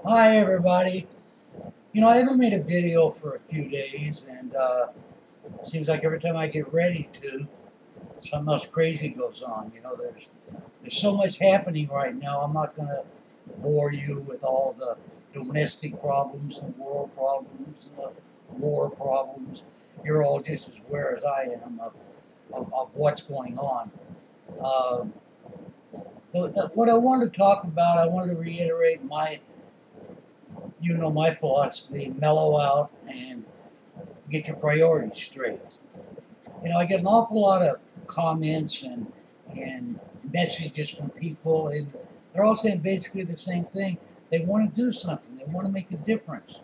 Hi everybody. I haven't made a video for a few days, and seems like every time I get ready to, something else crazy goes on. There's so much happening right now. I'm not going to bore you with all the domestic problems and world problems and the war problems. You're all just as aware as I am of what's going on. Um, what I wanted to talk about, I wanted to reiterate my philosophy: mellow out and get your priorities straight. I get an awful lot of comments and messages from people, and they're all saying basically the same thing. They want to do something. They want to make a difference.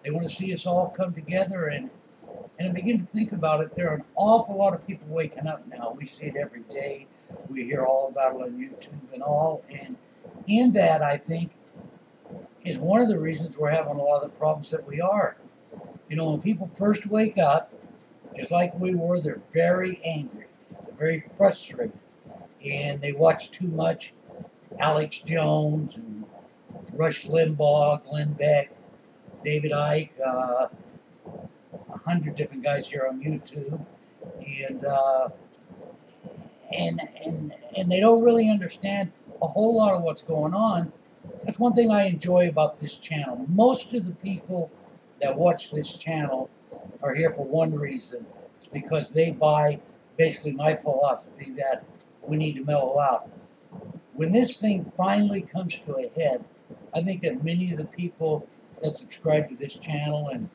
They want to see us all come together, and I begin to think about it. There are an awful lot of people waking up now. We see it every day. We hear all about it on YouTube and all. And in that, I think, is one of the reasons we're having a lot of the problems that we are. When people first wake up, just like we were, they're very angry. They're very frustrated. And they watch too much Alex Jones and Rush Limbaugh, Glenn Beck, David Icke, 100 different guys here on YouTube. And they don't really understand a whole lot of what's going on. That's one thing I enjoy about this channel. Most of the people that watch this channel are here for one reason. It's because they buy basically my philosophy that we need to mellow out. When this thing finally comes to a head, I think that many of the people that subscribe to this channel and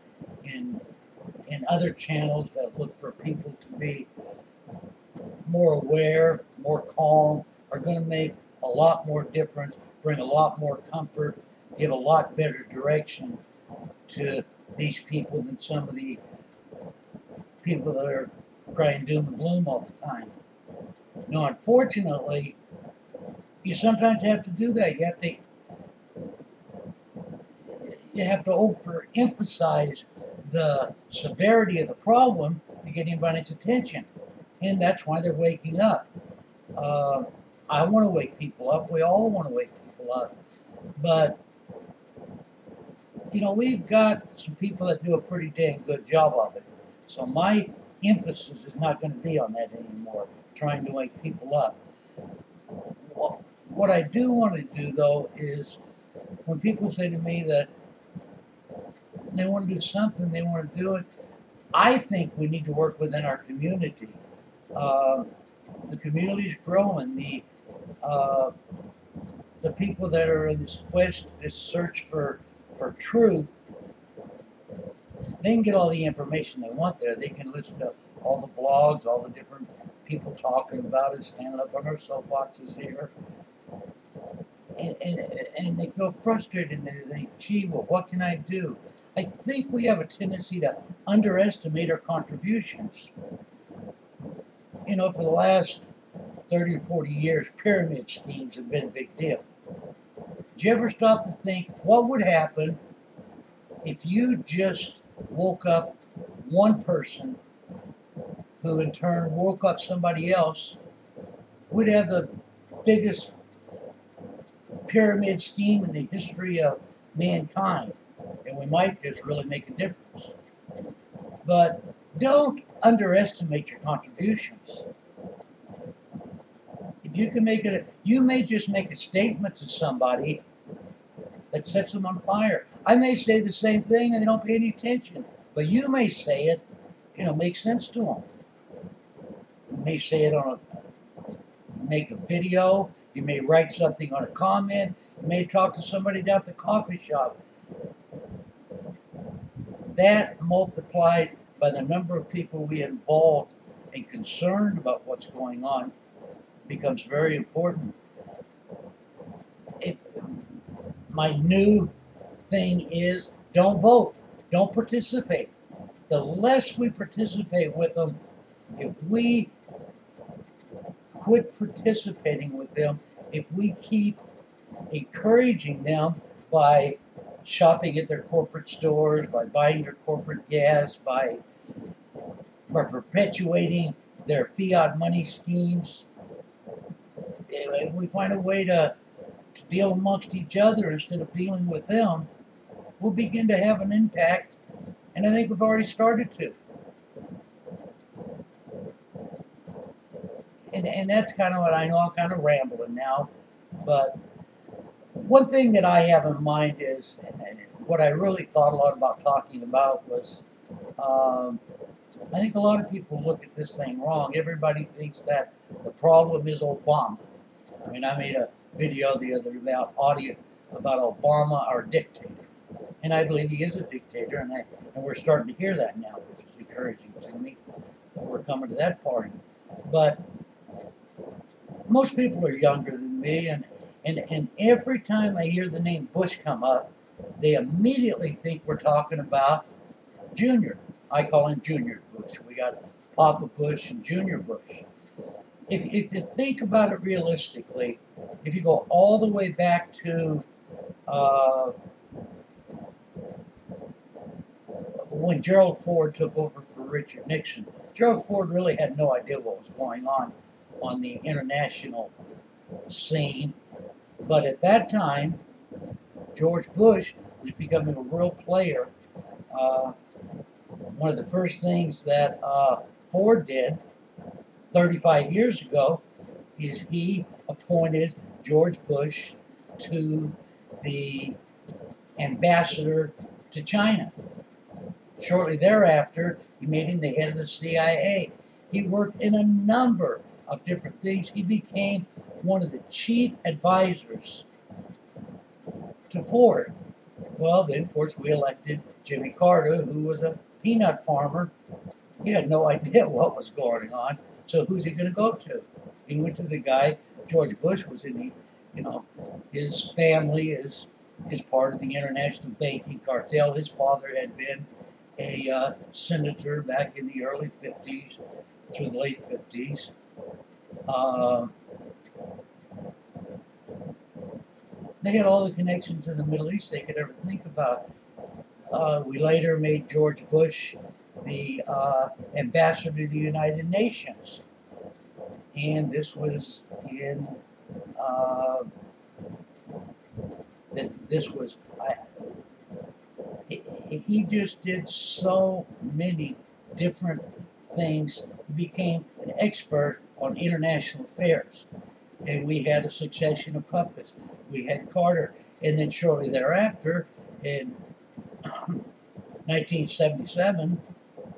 other channels that look for people to be more aware, more calm, are going to make a lot more difference, bring a lot more comfort, give a lot better direction to these people than some of the people that are crying doom and gloom all the time. Unfortunately, you sometimes have to do that. You have to overemphasize the severity of the problem to get anybody's attention. And that's why they're waking up. I want to wake people up. We all want to wake people up. But, we've got some people that do a pretty dang good job of it. So my emphasis is not going to be on that anymore, trying to wake people up. What I do want to do, though, is when people say to me that they want to do something, they want to do it, I think we need to work within our community. The community is growing. The people that are in this quest, this search for truth, they can get all the information they want there. They can listen to all the blogs, all the different people talking about it, standing up on their soapboxes here. And they feel frustrated and they think, gee, well, what can I do? I think we have a tendency to underestimate our contributions. For the last 30 or 40 years, pyramid schemes have been a big deal. Did you ever stop to think, what would happen if you just woke up one person who in turn woke up somebody else? We'd have the biggest pyramid scheme in the history of mankind, and we might just really make a difference. But don't underestimate your contributions. If you can make it, you may just make a statement to somebody that sets them on fire. I may say the same thing and they don't pay any attention, but you may say it, makes sense to them. You may say it make a video. You may write something on a comment. You may talk to somebody down at the coffee shop. That multiplied by the number of people we involved and concerned about what's going on becomes very important. My new thing is don't vote, don't participate. The less we participate with them, if we quit participating with them, if we keep encouraging them by shopping at their corporate stores, by buying their corporate gas, by perpetuating their fiat money schemes, if we find a way to to deal amongst each other instead of dealing with them, we'll begin to have an impact, and I think we've already started to. And that's kind of what I know. I'm kind of rambling now, but one thing that I have in mind is, and what I really thought a lot about talking about was, I think a lot of people look at this thing wrong. Everybody thinks that the problem is Obama. I mean, I made a video the other day about Obama, our dictator, and I believe he is a dictator, and we're starting to hear that now, which is encouraging to me that we're coming to that party. But most people are younger than me, and every time I hear the name Bush come up, they immediately think we're talking about Junior. I call him Junior Bush. We got Poppa Bush and Junior Bush. If you think about it realistically, if you go all the way back to when Gerald Ford took over for Richard Nixon, Gerald Ford really had no idea what was going on the international scene. But at that time, George Bush was becoming a real player. One of the first things that Ford did 35 years ago is he appointed George Bush to the ambassador to China. Shortly thereafter, he made him the head of the CIA. He worked in a number of different things. He became one of the chief advisors to Ford. Well, then, of course, we elected Jimmy Carter, who was a peanut farmer. He had no idea what was going on. So who's he going to go to? He went to the guy. George Bush was in his family is part of the international banking cartel. His father had been a senator back in the early 50s through the late 50s. They had all the connections in the Middle East they could ever think about. We later made George Bush the ambassador to the United Nations. And this was in, he just did so many different things. He became an expert on international affairs. And we had a succession of puppets. We had Carter. And then shortly thereafter, in 1977,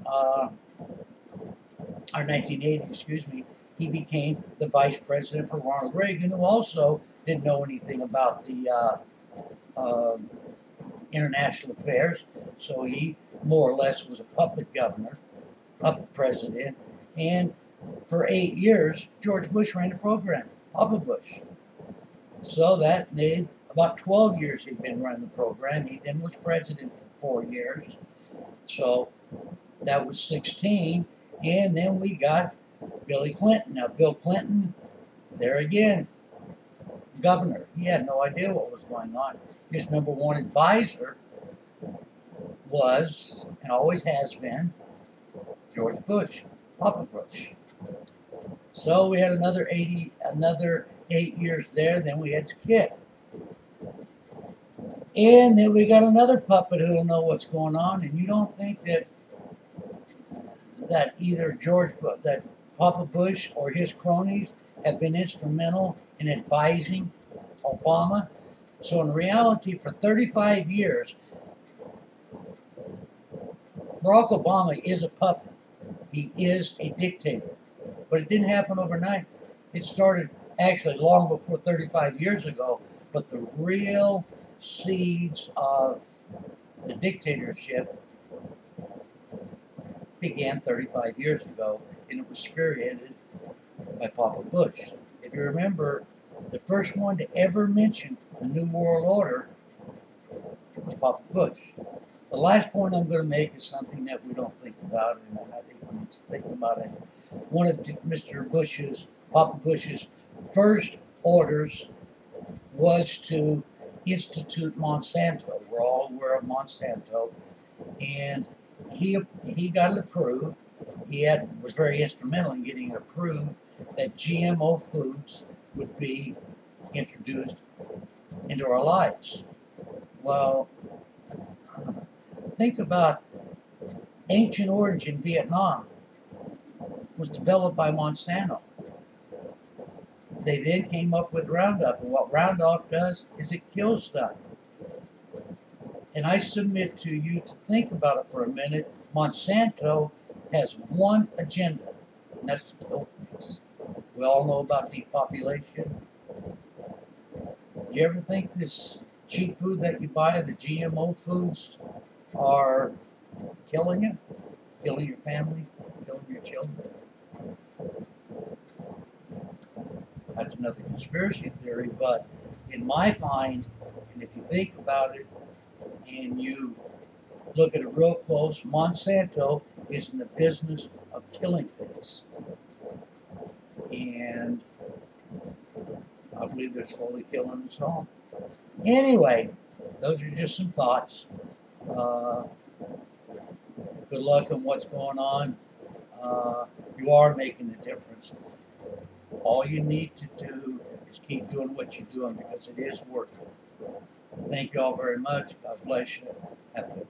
or 1980, excuse me, he became the vice president for Ronald Reagan, who also didn't know anything about the international affairs. So he more or less was a puppet governor, puppet president. And for 8 years, George Bush ran the program, Poppa Bush. So that made about 12 years he'd been running the program. He then was president for 4 years. So that was 16. And then we got Billy Clinton. Now, Bill Clinton, there again, governor. He had no idea what was going on. His number one advisor was, and always has been, George Bush, Poppa Bush. So we had another 8 years there. Then we had Kit. And then we got another puppet who'll know what's going on. And you don't think that either that Poppa Bush or his cronies have been instrumental in advising Obama? So in reality, for 35 years, Barack Obama is a puppet. He is a dictator. But it didn't happen overnight. It started actually long before 35 years ago. But the real seeds of the dictatorship began 35 years ago, and it was spearheaded by Poppa Bush. If you remember, the first one to ever mention the New World Order was Poppa Bush. The last point I'm going to make is something that we don't think about, and I think we need to think about it. One of Poppa Bush's first orders was to institute Monsanto. We're all aware of Monsanto, and he got it approved. He was very instrumental in getting it approved that GMO foods would be introduced into our lives. Well, think about ancient origin Vietnam was developed by Monsanto. They then came up with Roundup, and what Roundup does is it kills stuff. And I submit to you to think about it for a minute. Monsanto has one agenda, and that's to kill things. We all know about depopulation. Do you ever think this cheap food that you buy, the GMO foods, are killing you? Killing your family? Killing your children? That's another conspiracy theory, but in my mind, and if you think about it, and you look at it real close, Monsanto is in the business of killing things. And I believe they're slowly killing us all. Anyway, those are just some thoughts. Good luck on what's going on. You are making a difference. All you need to do is keep doing what you're doing because it is working. Thank you all very much. God bless you. Have a good day.